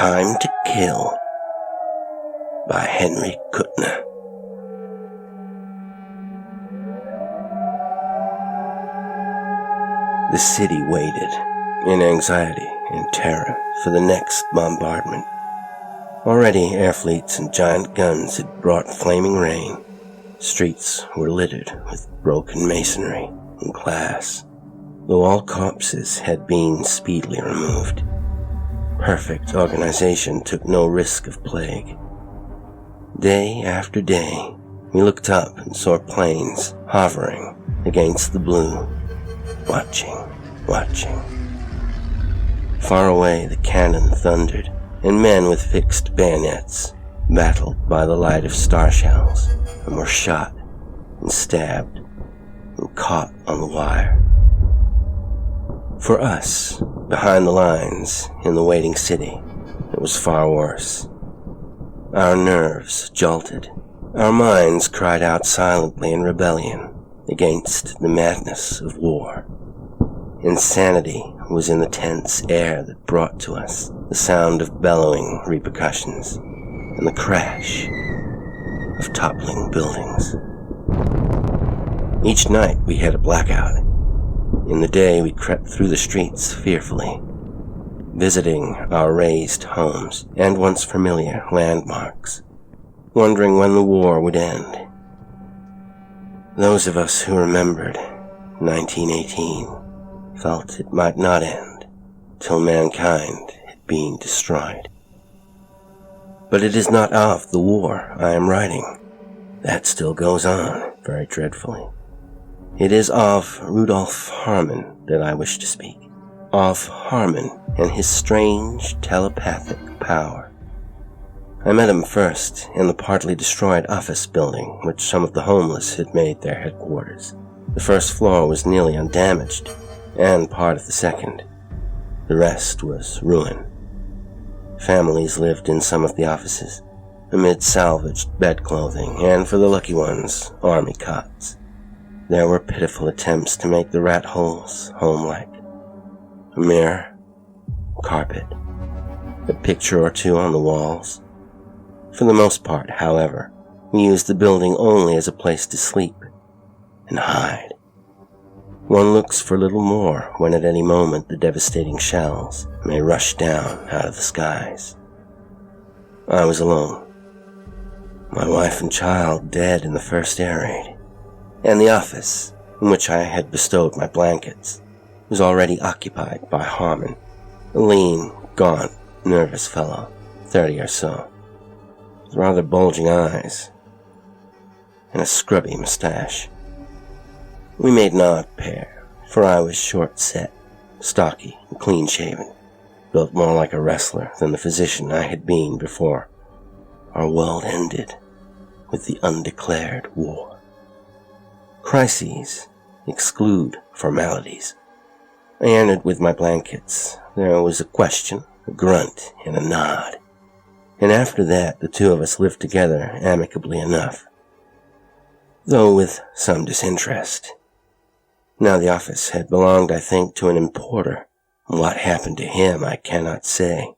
Time to Kill by Henry Kuttner. The city waited, in anxiety and terror, for the next bombardment. Already air fleets and giant guns had brought flaming rain. Streets were littered with broken masonry and glass, though all corpses had been speedily removed. Perfect organization took no risk of plague. Day after day, we looked up and saw planes hovering against the blue, watching. Far away the cannon thundered, and men with fixed bayonets battled by the light of star shells and were shot and stabbed and caught on the wire. For us, behind the lines in the waiting city, it was far worse. Our nerves jolted. Our minds cried out silently in rebellion against the madness of war. Insanity was in the tense air that brought to us the sound of bellowing repercussions and the crash of toppling buildings. Each night we had a blackout. In the day we crept through the streets fearfully, visiting our raised homes and once familiar landmarks, wondering when the war would end. Those of us who remembered 1918 felt it might not end till mankind had been destroyed. But it is not of the war I am writing. That still goes on very dreadfully. It is of Rudolf Harmon that I wish to speak. Of Harmon and his strange telepathic power. I met him first in the partly destroyed office building which some of the homeless had made their headquarters. The first floor was nearly undamaged, and part of the second. The rest was ruin. Families lived in some of the offices, amid salvaged bedclothing, and for the lucky ones, army cots. There were pitiful attempts to make the rat holes home-like. A mirror, carpet, a picture or two on the walls. For the most part, however, we used the building only as a place to sleep and hide. One looks for little more when at any moment the devastating shells may rush down out of the skies. I was alone. My wife and child dead in the first air raid, and the office in which I had bestowed my blankets was already occupied by Harmon, a lean, gaunt, nervous fellow, 30 or so, with rather bulging eyes and a scrubby mustache. We made an odd pair, for I was short-set, stocky, and clean-shaven, built more like a wrestler than the physician I had been before our world ended with the undeclared war. Crises exclude formalities. I entered with my blankets. There was a question, a grunt, and a nod. And after that, the two of us lived together amicably enough, though with some disinterest. Now the office had belonged, I think, to an importer. What happened to him I cannot say.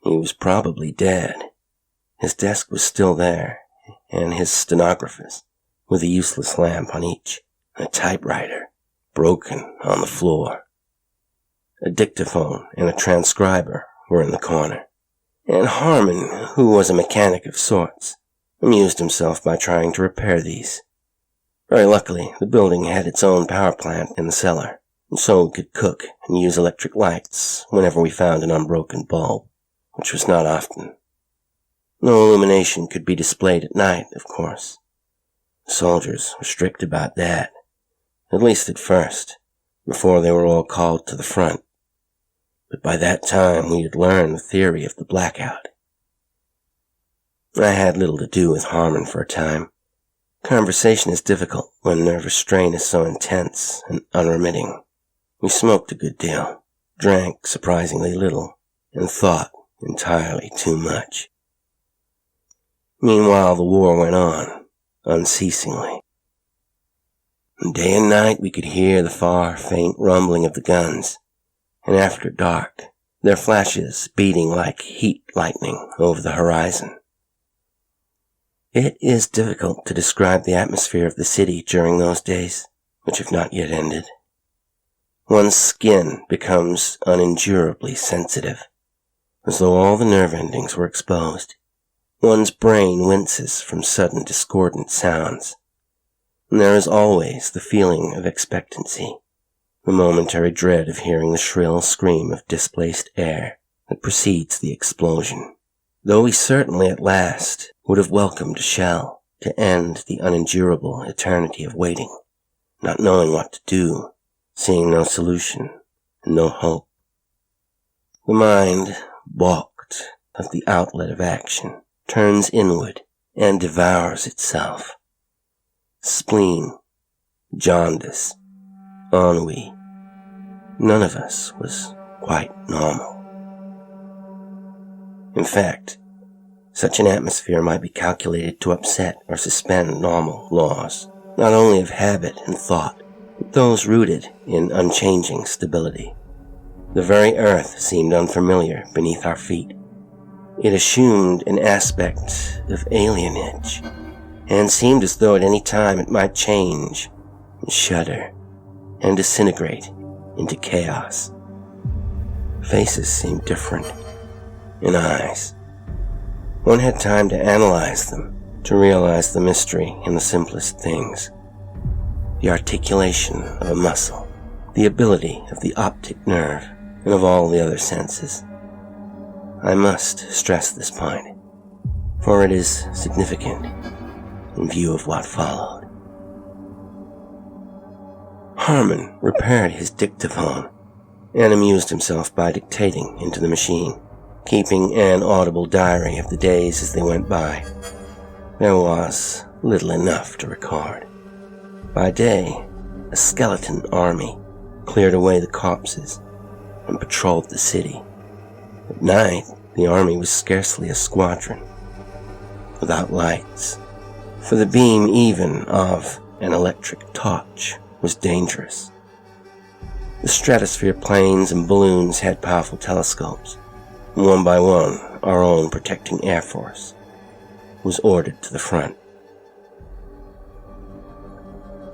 He was probably dead. His desk was still there, and his stenographers, with a useless lamp on each, and a typewriter, broken on the floor. A dictaphone and a transcriber were in the corner, and Harmon, who was a mechanic of sorts, amused himself by trying to repair these. Very luckily, the building had its own power plant in the cellar, and so we could cook and use electric lights whenever we found an unbroken bulb, which was not often. No illumination could be displayed at night, of course. The soldiers were strict about that, at least at first, before they were all called to the front. But by that time we had learned the theory of the blackout. I had little to do with Harmon for a time. Conversation is difficult when nervous strain is so intense and unremitting. We smoked a good deal, drank surprisingly little, and thought entirely too much. Meanwhile, the war went on, unceasingly. Day and night we could hear the far, faint rumbling of the guns, and after dark, their flashes beating like heat lightning over the horizon. It is difficult to describe the atmosphere of the city during those days, which have not yet ended. One's skin becomes unendurably sensitive, as though all the nerve endings were exposed. One's brain winces from sudden discordant sounds, and there is always the feeling of expectancy, the momentary dread of hearing the shrill scream of displaced air that precedes the explosion. Though we certainly at last would have welcomed a shell to end the unendurable eternity of waiting, not knowing what to do, seeing no solution and no hope. The mind, balked of the outlet of action, turns inward and devours itself. Spleen, jaundice, ennui. None of us was quite normal. In fact, such an atmosphere might be calculated to upset or suspend normal laws, not only of habit and thought, but those rooted in unchanging stability. The very earth seemed unfamiliar beneath our feet. It assumed an aspect of alienage, and seemed as though at any time it might change, and shudder, and disintegrate into chaos. Faces seemed different, and eyes. One had time to analyze them, to realize the mystery in the simplest things. The articulation of a muscle, the ability of the optic nerve, and of all the other senses. I must stress this point, for it is significant in view of what followed. Harmon repaired his dictaphone and amused himself by dictating into the machine, keeping an audible diary of the days as they went by. There was little enough to record. By day, a skeleton army cleared away the corpses and patrolled the city. At night, the army was scarcely a squadron, without lights, for the beam even of an electric torch was dangerous. The stratosphere planes and balloons had powerful telescopes, and one by one, our own protecting Air Force was ordered to the front.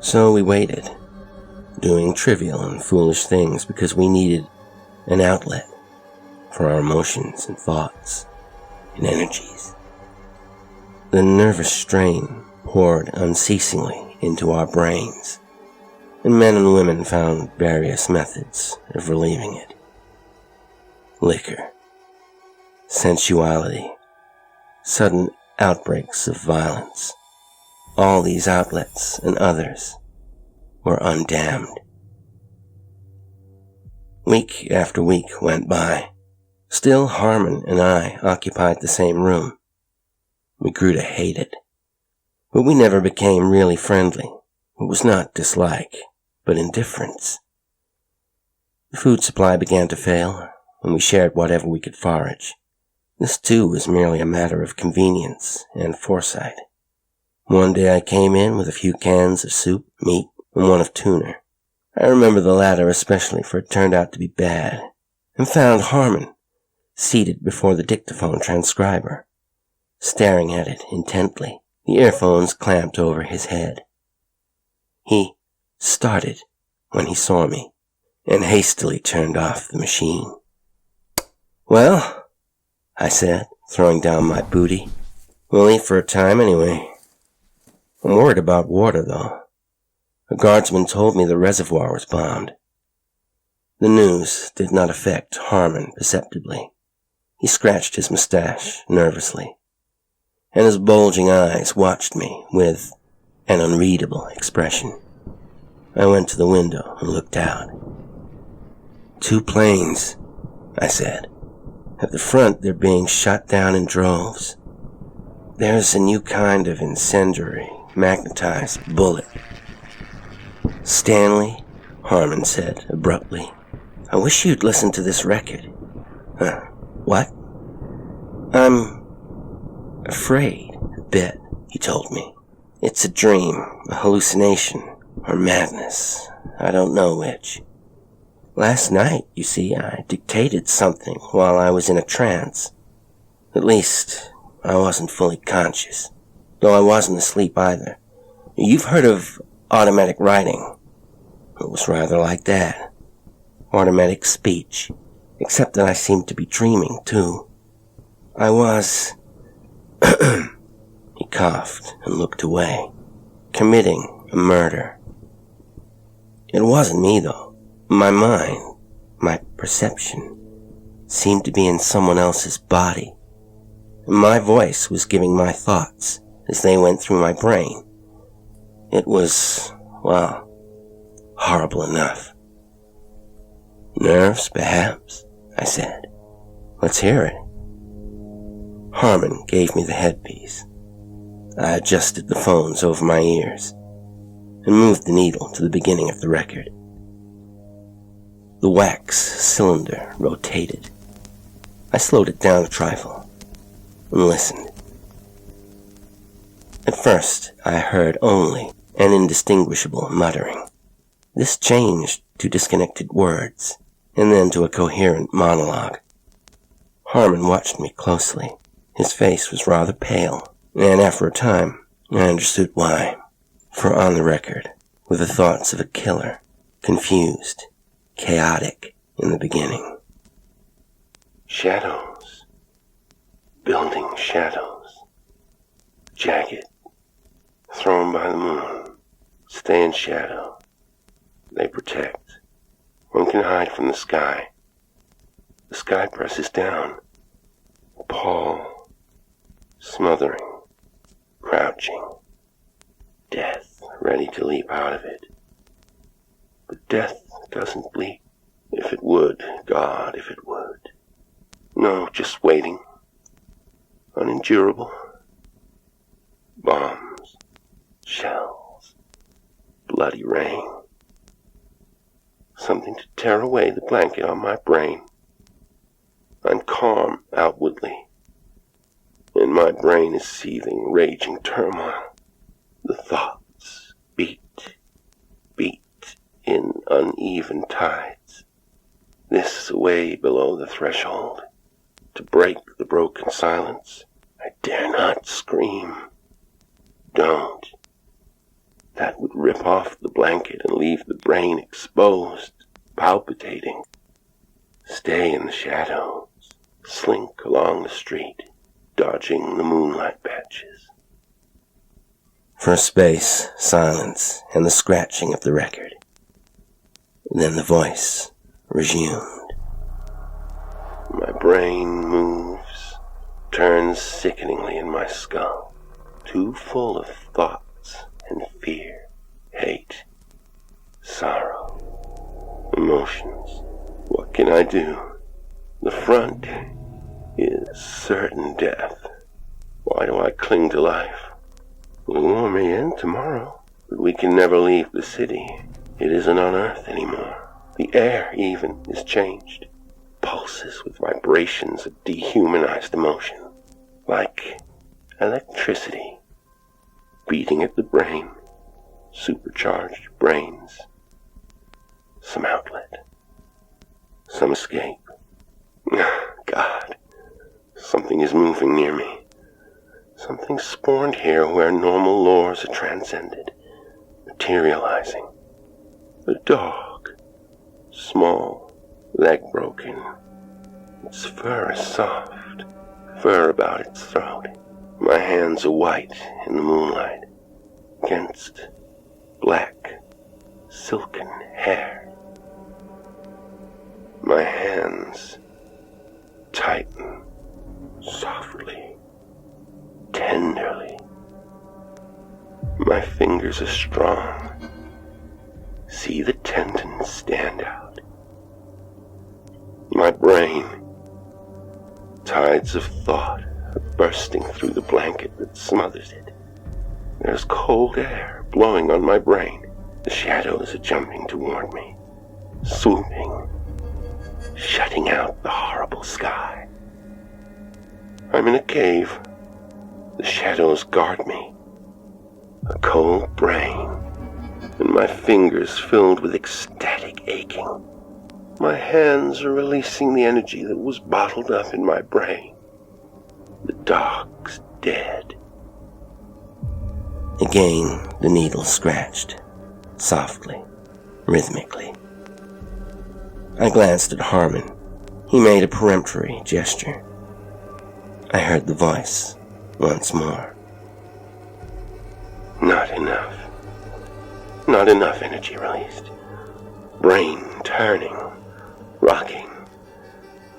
So we waited, doing trivial and foolish things because we needed an outlet for our emotions and thoughts and energies. The nervous strain poured unceasingly into our brains, and men and women found various methods of relieving it. Liquor, sensuality, sudden outbreaks of violence. All these outlets and others were undamned. Week after week went by. Still Harmon and I occupied the same room. We grew to hate it, but we never became really friendly. It was not dislike, but indifference. The food supply began to fail, and we shared whatever we could forage. This too was merely a matter of convenience and foresight. One day I came in with a few cans of soup, meat, and one of tuna. I remember the latter especially, for it turned out to be bad, and found Harmon seated before the dictaphone transcriber, staring at it intently, the earphones clamped over his head. He started when he saw me, and hastily turned off the machine. "Well," I said, throwing down my booty, "we'll eat for a time anyway. I'm worried about water, though. A guardsman told me the reservoir was bombed." The news did not affect Harmon perceptibly. He scratched his mustache nervously, and his bulging eyes watched me with an unreadable expression. I went to the window and looked out. "2 planes," I said. "At the front, they're being shot down in droves. There's a new kind of incendiary, magnetized bullet." "Stanley," Harmon said abruptly, "I wish you'd listen to this record." What?" "I'm afraid a bit," he told me. "It's a dream, a hallucination, or madness. I don't know which. Last night, you see, I dictated something while I was in a trance. At least, I wasn't fully conscious, though I wasn't asleep either. You've heard of automatic writing. It was rather like that. Automatic speech, except that I seemed to be dreaming, too. I was... He coughed and looked away, committing a murder. It wasn't me, though. My mind, my perception, seemed to be in someone else's body. My voice was giving my thoughts as they went through my brain. It was, well, horrible enough. Nerves, perhaps, I said. Let's hear it. Harmon gave me the headpiece. I adjusted the phones over my ears and moved the needle to the beginning of the record. The wax cylinder rotated. I slowed it down a trifle and listened. At first, I heard only an indistinguishable muttering. This changed to disconnected words, and then to a coherent monologue. Harmon watched me closely. His face was rather pale, and after a time, I understood why. For on the record were the thoughts of a killer, confused, chaotic in the beginning. Shadows. Building shadows. Jagged. Thrown by the moon. Stay in shadow. They protect. One can hide from the sky. The sky presses down. Pall. Smothering. Crouching. Death ready to leap out of it. But death doesn't leap. If it would, God, if it would. No, just waiting. Unendurable. Bombs. Shells. Bloody rain. Something to tear away the blanket on my brain. I'm calm outwardly, and my brain is seething, raging turmoil. The thoughts beat in uneven tides. This is way below the threshold. To break the broken silence, I dare not scream. Don't. That would rip off the blanket and leave the brain exposed, palpitating. Stay in the shadows. Slink along the street, dodging the moonlight patches. For a space, silence and the scratching of the record. Then the voice resumed. My brain moves, turns sickeningly in my skull, too full of thoughts and fear, hate, sorrow, emotions. What can I do? The front is certain death. Why do I cling to life? War may end tomorrow, but we can never leave the city. It isn't on Earth anymore. The air, even, is changed. Pulses with vibrations of dehumanized emotion, like electricity, beating at the brain, supercharged brains. Some outlet, some escape. God, something is moving near me. Something spawned here where normal laws are transcended, materializing. A dog, small, leg broken. Its fur is soft, fur about its throat. My hands are white in the moonlight, against black, silken hair. My hands tighten softly, tenderly. My fingers are strong. See the tendons stand out. My brain, tides of thought are bursting through the blanket that smothers it. There's cold air blowing on my brain. The shadows are jumping toward me, swooping, shutting out the horrible sky. I'm in a cave. The shadows guard me. A cold brain, and my fingers filled with ecstatic aching. My hands are releasing the energy that was bottled up in my brain. The dog's dead. Again, the needle scratched, softly, rhythmically. I glanced at Harmon. He made a peremptory gesture. I heard the voice once more. Not enough. Not enough energy released. Brain turning, rocking.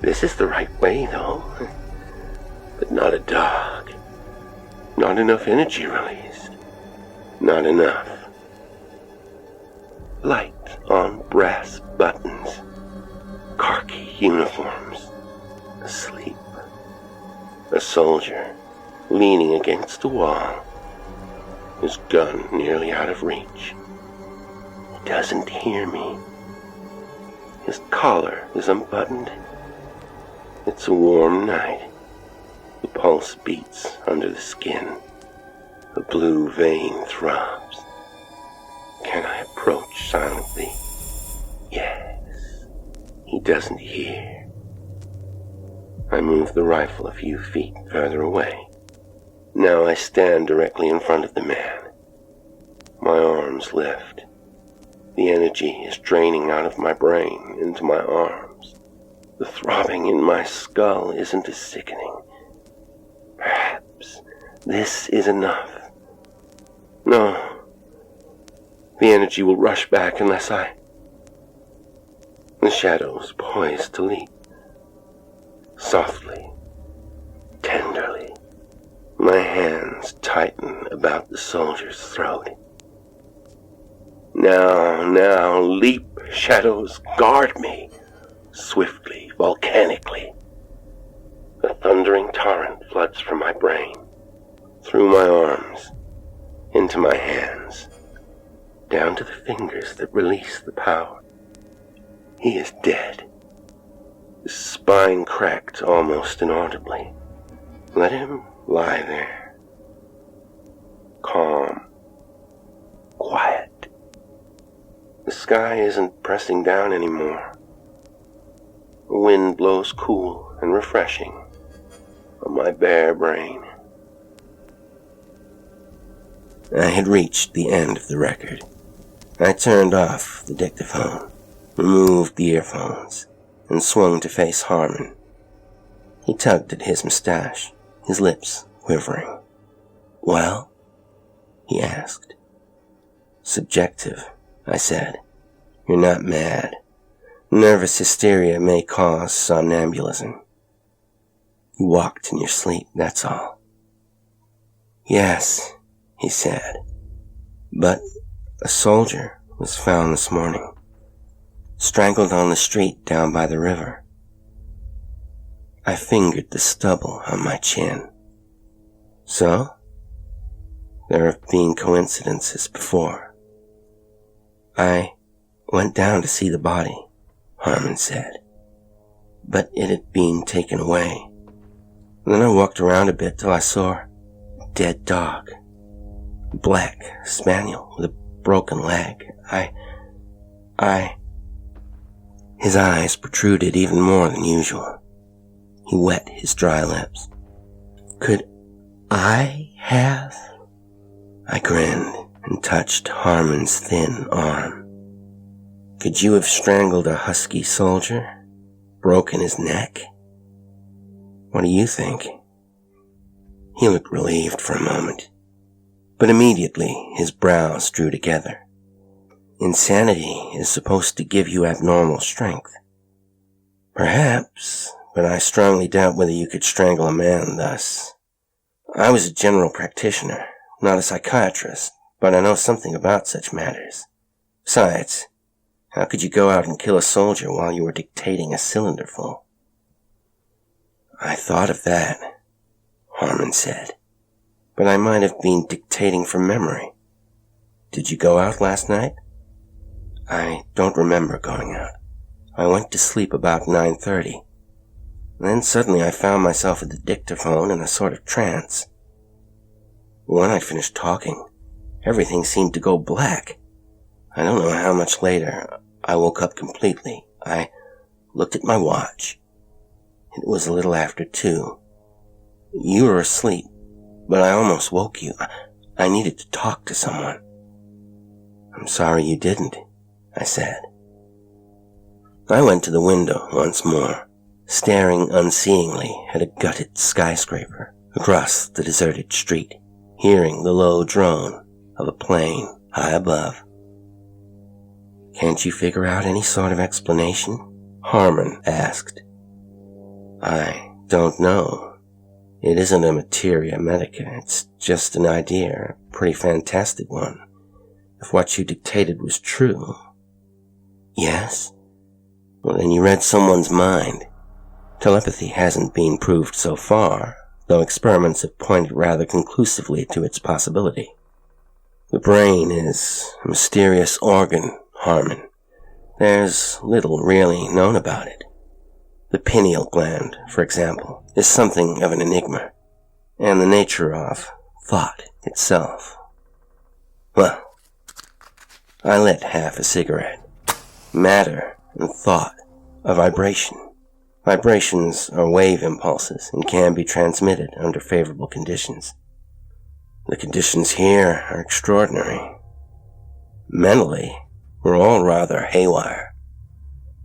This is the right way, though. But not a dog. Not enough energy released. Not enough. Light on brass buttons. Khaki uniforms. Asleep. A soldier leaning against a wall. His gun nearly out of reach. He doesn't hear me. His collar is unbuttoned. It's a warm night. The pulse beats under the skin. A blue vein throbs. Can I approach silently? Yes. He doesn't hear. I move the rifle a few feet further away. Now I stand directly in front of the man. My arms lift. The energy is draining out of my brain into my arms. The throbbing in my skull isn't as sickening. Perhaps this is enough. No. The energy will rush back unless I... The shadows poised to leap. Softly, tenderly, my hands tighten about the soldier's throat. Now, leap, shadows, guard me, swiftly, volcanically. The thundering torrent floods from my brain, through my arms, into my hands, down to the fingers that release the power. He is dead. His spine cracked almost inaudibly. Let him lie there. Calm. Quiet. The sky isn't pressing down anymore. The wind blows cool and refreshing on my bare brain. I had reached the end of the record. I turned off the dictaphone, removed the earphones, and swung to face Harmon. He tugged at his mustache, his lips quivering. Well? He asked. Subjective, I said. You're not mad. Nervous hysteria may cause somnambulism. You walked in your sleep, that's all. Yes, he said. But a soldier was found this morning, strangled on the street down by the river. I fingered the stubble on my chin. So? There have been coincidences before. I went down to see the body, Harmon said, but it had been taken away. Then I walked around a bit till I saw a dead dog, a black spaniel with a broken leg. His eyes protruded even more than usual. He wet his dry lips. Could I have? I grinned and touched Harmon's thin arm. Could you have strangled a husky soldier? Broken his neck? What do you think? He looked relieved for a moment, but immediately his brows drew together. Insanity is supposed to give you abnormal strength. Perhaps, but I strongly doubt whether you could strangle a man thus. I was a general practitioner, not a psychiatrist, but I know something about such matters. Besides, how could you go out and kill a soldier while you were dictating a cylinderful? I thought of that, Harmon said, but I might have been dictating from memory. Did you go out last night? I don't remember going out. I went to sleep about 9:30. Then suddenly I found myself at the dictaphone in a sort of trance. When I finished talking, everything seemed to go black. I don't know how much later I woke up completely. I looked at my watch. It was a little after 2. You were asleep, but I almost woke you. I needed to talk to someone. I'm sorry you didn't, I said. I went to the window once more, staring unseeingly at a gutted skyscraper across the deserted street, hearing the low drone of a plane high above. Can't you figure out any sort of explanation? Harmon asked. I don't know. It isn't a materia medica, it's just an idea, a pretty fantastic one. If what you dictated was true. Yes? Well, then you read someone's mind. Telepathy hasn't been proved so far, though experiments have pointed rather conclusively to its possibility. The brain is a mysterious organ, Harmon. There's little really known about it. The pineal gland, for example, is something of an enigma, and the nature of thought itself. Well, I lit half a cigarette. Matter and thought are vibration. Vibrations are wave impulses and can be transmitted under favorable conditions. The conditions here are extraordinary. Mentally, we're all rather haywire.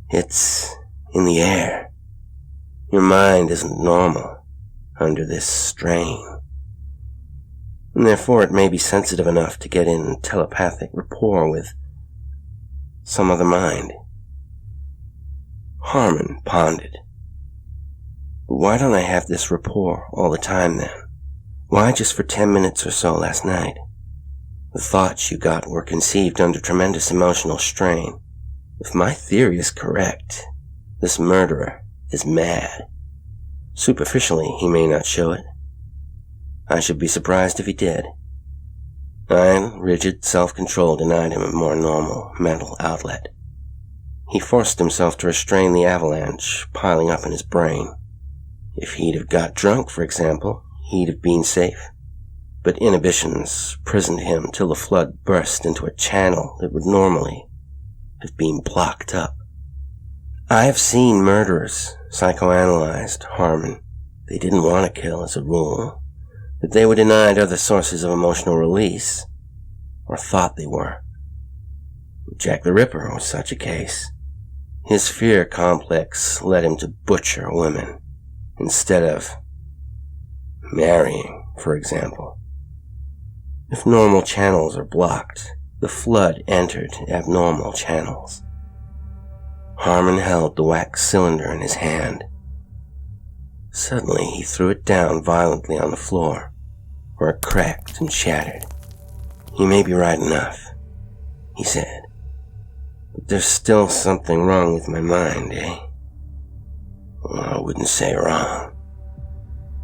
It's in the air. Your mind isn't normal under this strain, and therefore it may be sensitive enough to get in telepathic rapport with some other mind. Harmon pondered. Why don't I have this rapport all the time then? Why just for 10 minutes or so last night? The thoughts you got were conceived under tremendous emotional strain. If my theory is correct, this murderer is mad. Superficially, he may not show it. I should be surprised if he did. Iron, rigid self-control denied him a more normal mental outlet. He forced himself to restrain the avalanche piling up in his brain. If he'd have got drunk, for example, he'd have been safe. But inhibitions prisoned him till the flood burst into a channel that would normally have been blocked up. I have seen murderers psychoanalyzed, Harmon. They didn't want to kill as a rule, but they were denied other sources of emotional release, or thought they were. Jack the Ripper was such a case. His fear complex led him to butcher women, instead of marrying, for example. If normal channels are blocked, the flood entered abnormal channels. Harmon held the wax cylinder in his hand. Suddenly he threw it down violently on the floor, where it cracked and shattered. You may be right enough, he said, but there's still something wrong with my mind, eh? Well, I wouldn't say wrong.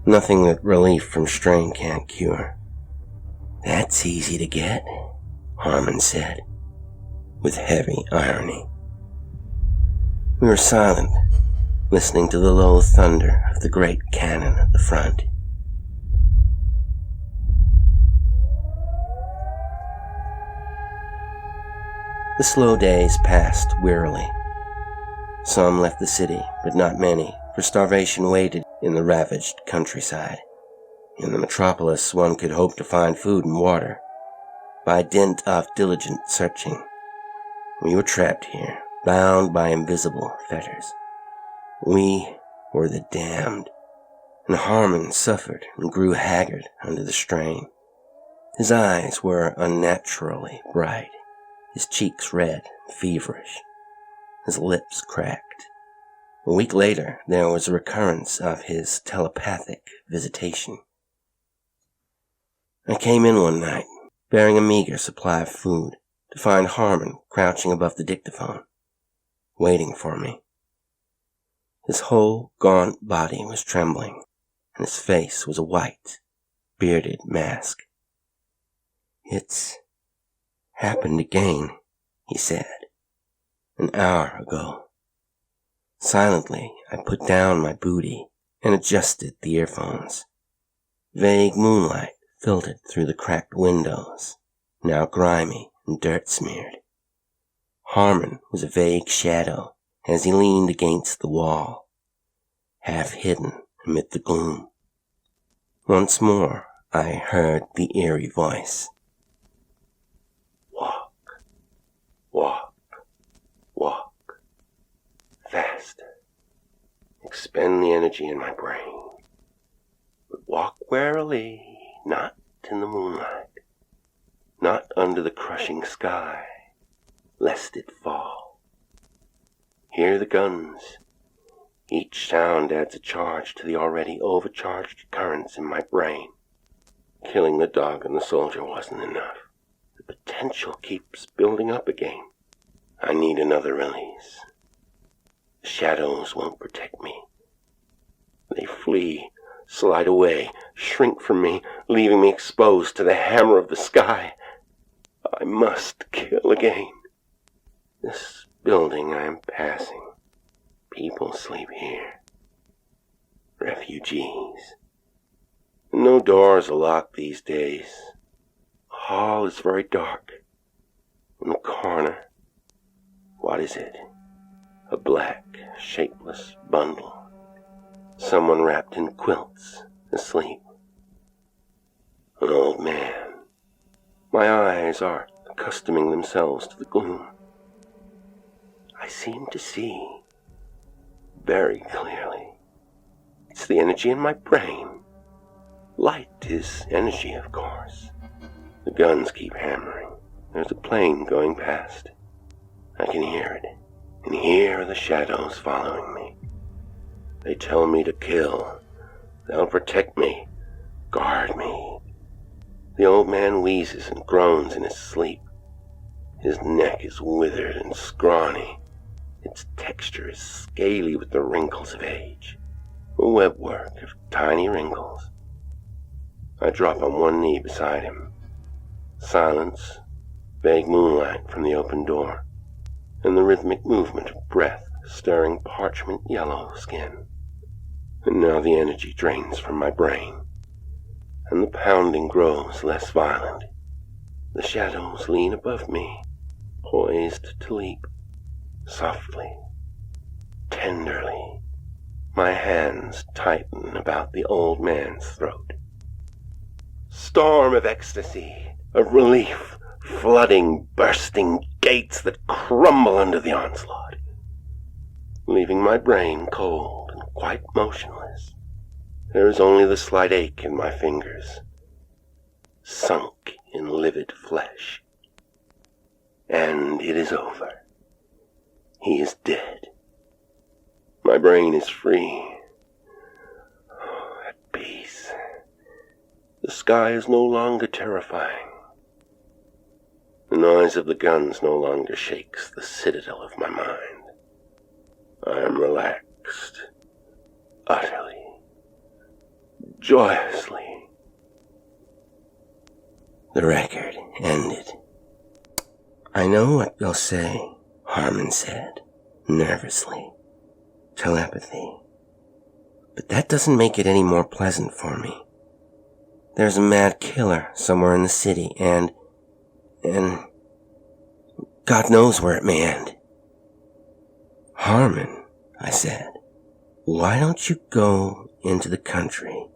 Nothing that relief from strain can't cure. That's easy to get, Harmon said, with heavy irony. We were silent, listening to the low thunder of the great cannon at the front. The slow days passed wearily. Some left the city, but not many, for starvation waited in the ravaged countryside. In the metropolis, one could hope to find food and water. By dint of diligent searching, we were trapped here, bound by invisible fetters. We were the damned, and Harmon suffered and grew haggard under the strain. His eyes were unnaturally bright, his cheeks red and feverish, his lips cracked. A week later, there was a recurrence of his telepathic visitation. I came in one night, bearing a meager supply of food, to find Harmon crouching above the dictaphone, waiting for me. His whole gaunt body was trembling, and his face was a white, bearded mask. It's happened again, he said, an hour ago. Silently, I put down my booty and adjusted the earphones. Vague moonlight filtered through the cracked windows, now grimy and dirt-smeared. Harmon was a vague shadow, as he leaned against the wall, half hidden amid the gloom. Once more I heard the eerie voice. Walk, walk, walk, faster. Expend the energy in my brain, but walk warily, not in the moonlight, not under the crushing sky, lest it fall. Hear the guns. Each sound adds a charge to the already overcharged currents in my brain. Killing the dog and the soldier wasn't enough. The potential keeps building up again. I need another release. The shadows won't protect me. They flee, slide away, shrink from me, leaving me exposed to the hammer of the sky. I must kill again. This building I am passing, people sleep here. Refugees. No doors are locked these days. The hall is very dark. In the corner, what is it? A black, shapeless bundle. Someone wrapped in quilts, asleep. An old man. My eyes are accustoming themselves to the gloom. I seem to see very clearly. It's the energy in my brain. Light is energy, of course. The guns keep hammering. There's a plane going past. I can hear it, and here are the shadows following me. They tell me to kill. They'll protect me, guard me. The old man wheezes and groans in his sleep. His neck is withered and scrawny. Its texture is scaly with the wrinkles of age, a webwork of tiny wrinkles. I drop on one knee beside him. Silence, vague moonlight from the open door, and the rhythmic movement of breath stirring parchment yellow skin. And now the energy drains from my brain, and the pounding grows less violent. The shadows lean above me, poised to leap. Softly, tenderly, my hands tighten about the old man's throat. Storm of ecstasy, of relief, flooding, bursting gates that crumble under the onslaught, leaving my brain cold and quite motionless. There is only the slight ache in my fingers, sunk in livid flesh. And it is over. He is dead. My brain is free. At peace. The sky is no longer terrifying. The noise of the guns no longer shakes the citadel of my mind. I am relaxed, utterly, joyously. The record ended. I know what you'll say, Harmon said, nervously. Telepathy. But that doesn't make it any more pleasant for me. There's a mad killer somewhere in the city, and God knows where it may end. Harmon, I said, why don't you go into the country?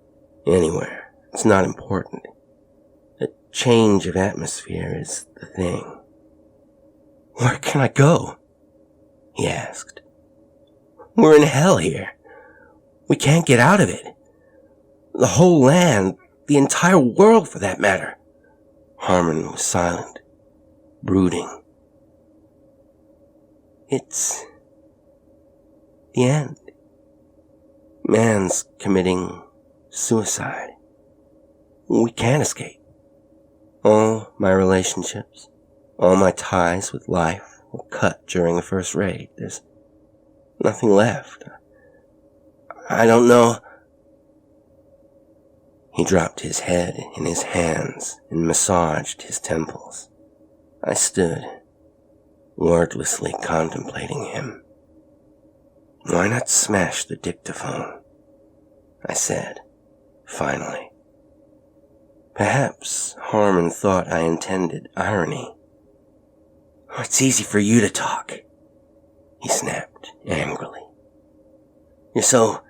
Anywhere. It's not important. A change of atmosphere is the thing. Where can I go? He asked. We're in hell here. We can't get out of it. The whole land, the entire world for that matter. Harmon was silent, brooding. It's the end. Man's committing suicide. We can't escape. All my relationships, all my ties with life were cut during the first raid. There's nothing left. I don't know. He dropped his head in his hands and massaged his temples. I stood, wordlessly contemplating him. Why not smash the dictaphone? I said, finally. Perhaps Harmon thought I intended irony. It's easy for you to talk, he snapped You're so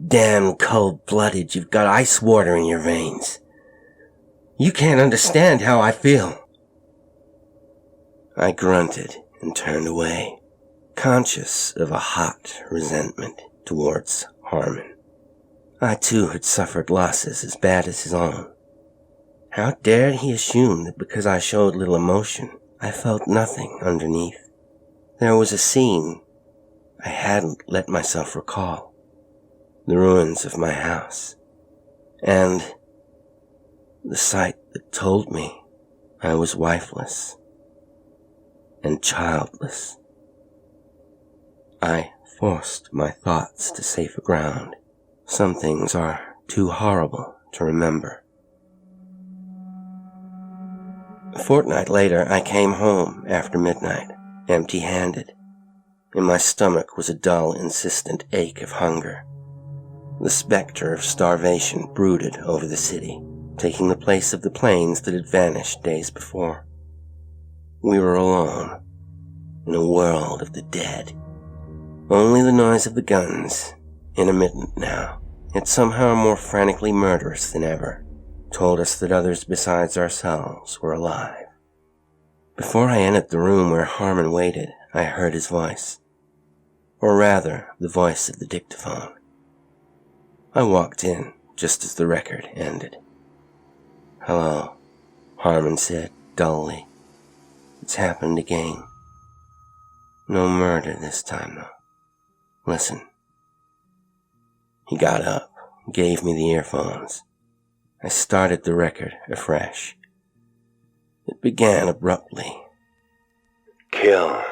damn cold-blooded you've got ice water in your veins. You can't understand how I feel." I grunted and turned away, conscious of a hot resentment towards Harmon. I too had suffered losses as bad as his own. How dared he assume that because I showed little emotion, I felt nothing underneath? There was a scene I hadn't let myself recall. The ruins of my house. And the sight that told me I was wifeless and childless. I forced my thoughts to safer ground. Some things are too horrible to remember. A fortnight later, I came home after midnight, empty-handed. In my stomach was a dull, insistent ache of hunger. The specter of starvation brooded over the city, taking the place of the planes that had vanished days before. We were alone, in a world of the dead. Only the noise of the guns, intermittent now, yet somehow more frantically murderous than ever, told us that others besides ourselves were alive. Before I entered the room where Harmon waited, I heard his voice. Or rather, the voice of the dictaphone. I walked in just as the record ended. "Hello," Harmon said dully. "It's happened again. No murder this time, though. Listen." He got up, gave me the earphones. I started the record afresh. It began abruptly. "Kill.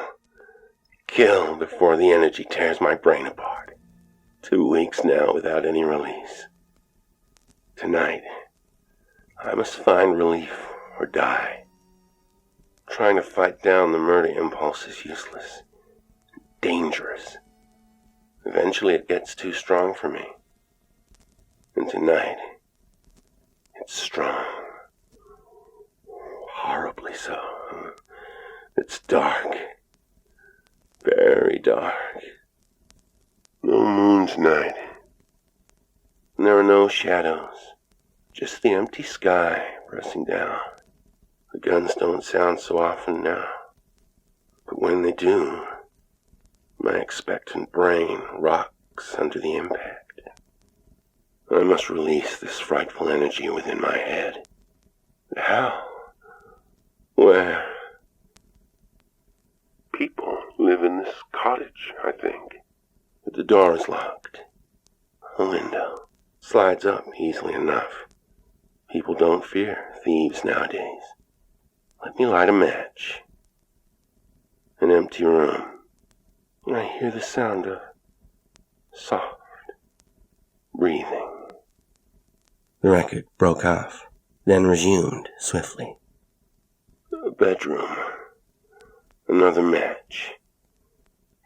Kill before the energy tears my brain apart. 2 weeks now without any release. Tonight, I must find relief or die. Trying to fight down the murder impulse is useless. Dangerous. Eventually it gets too strong for me. And tonight, it's strong. Horribly so. It's dark. Very dark. No moon tonight. And there are no shadows. Just the empty sky pressing down. The guns don't sound so often now. But when they do, my expectant brain rocks under the impact. I must release this frightful energy within my head. But how? Where? People live in this cottage, I think. But the door is locked. A window slides up easily enough. People don't fear thieves nowadays. Let me light a match. An empty room. And I hear the sound of soft breathing. The record broke off, then resumed swiftly. A bedroom. Another match.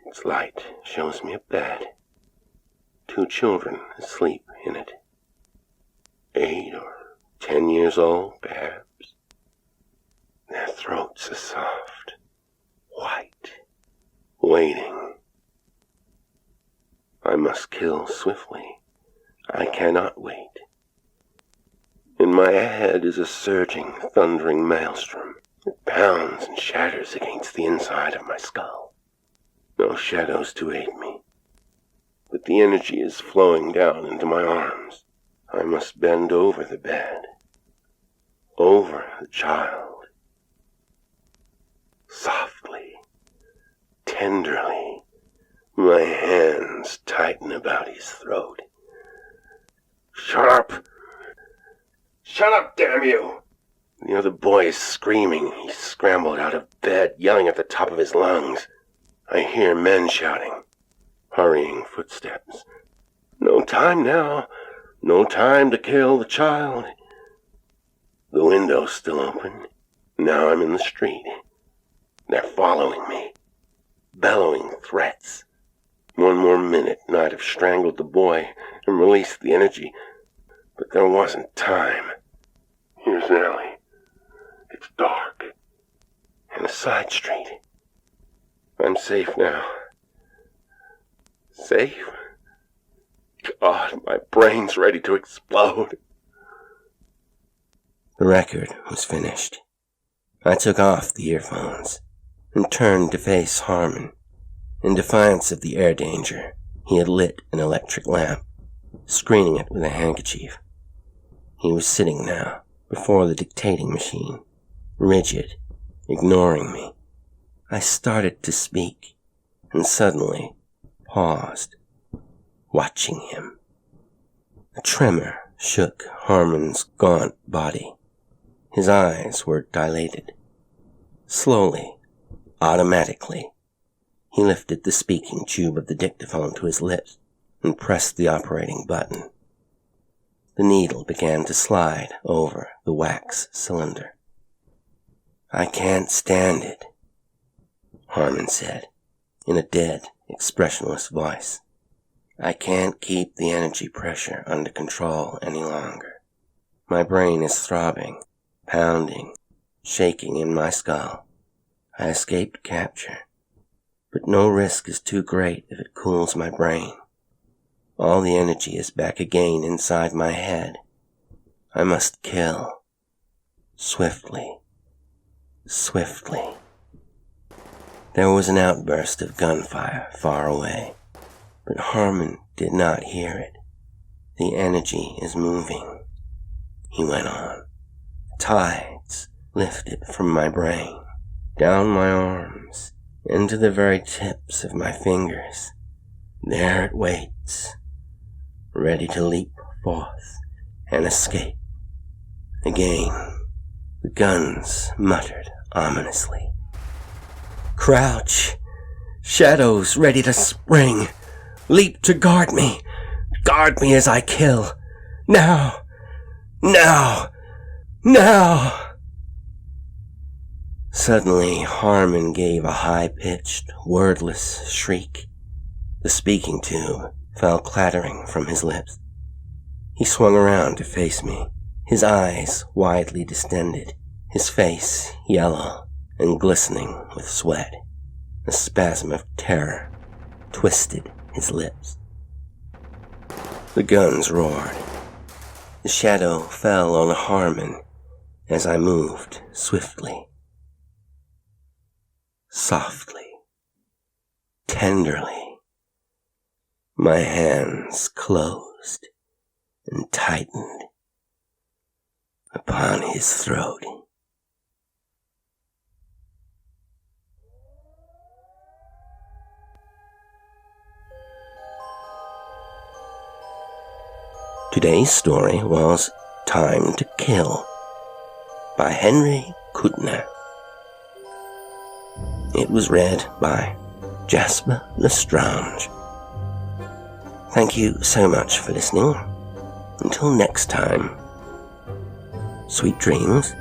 Its light shows me a bed. 2 children asleep in it. 8 or 10 years old, perhaps. Their throats are soft, white, waiting. I must kill swiftly. I cannot wait. In my head is a surging, thundering maelstrom. It pounds and shatters against the inside of my skull. No shadows to aid me, but the energy is flowing down into my arms. I must bend over the bed, over the child. Softly, tenderly, my hands tighten about his throat. "Shut up! Shut up, damn you!" The other boy is screaming. He scrambled out of bed, yelling at the top of his lungs. I hear men shouting, hurrying footsteps. No time now. No time to kill the child. The window's still open. Now I'm in the street. They're following me, bellowing threats. 1 more minute and I'd have strangled the boy and released the energy. But there wasn't time. Here's an alley. It's dark. And a side street. I'm safe now. Safe? God, my brain's ready to explode. The record was finished. I took off the earphones and turned to face Harmon. In defiance of the air danger, he had lit an electric lamp, screening it with a handkerchief. He was sitting now before the dictating machine, rigid, ignoring me. I started to speak, and suddenly paused, watching him. A tremor shook Harmon's gaunt body. His eyes were dilated. Slowly, automatically, he lifted the speaking tube of the dictaphone to his lips and pressed the operating button. The needle began to slide over the wax cylinder. "I can't stand it," Harmon said, in a dead, expressionless voice. "I can't keep the energy pressure under control any longer. My brain is throbbing, pounding, shaking in my skull. I escaped capture, but no risk is too great if it cools my brain. All the energy is back again inside my head. I must kill. Swiftly. Swiftly." There was an outburst of gunfire far away, but Harmon did not hear it. "The energy is moving," he went on. "Tides lifted from my brain, down my arms, into the very tips of my fingers. There it waits, ready to leap forth and escape." Again, the guns muttered ominously. "Crouch! Shadows ready to spring! Leap to guard me! Guard me as I kill! Now! Now! Now!" Suddenly, Harmon gave a high-pitched, wordless shriek. The speaking tube fell clattering from his lips. He swung around to face me, his eyes widely distended, his face yellow and glistening with sweat. A spasm of terror twisted his lips. The guns roared. The shadow fell on Harmon as I moved swiftly, softly, tenderly. My hands closed and tightened upon his throat. Today's story was Time to Kill by Henry Kuttner. It was read by Jasper L'Estrange. Thank you so much for listening. Until next time, sweet dreams.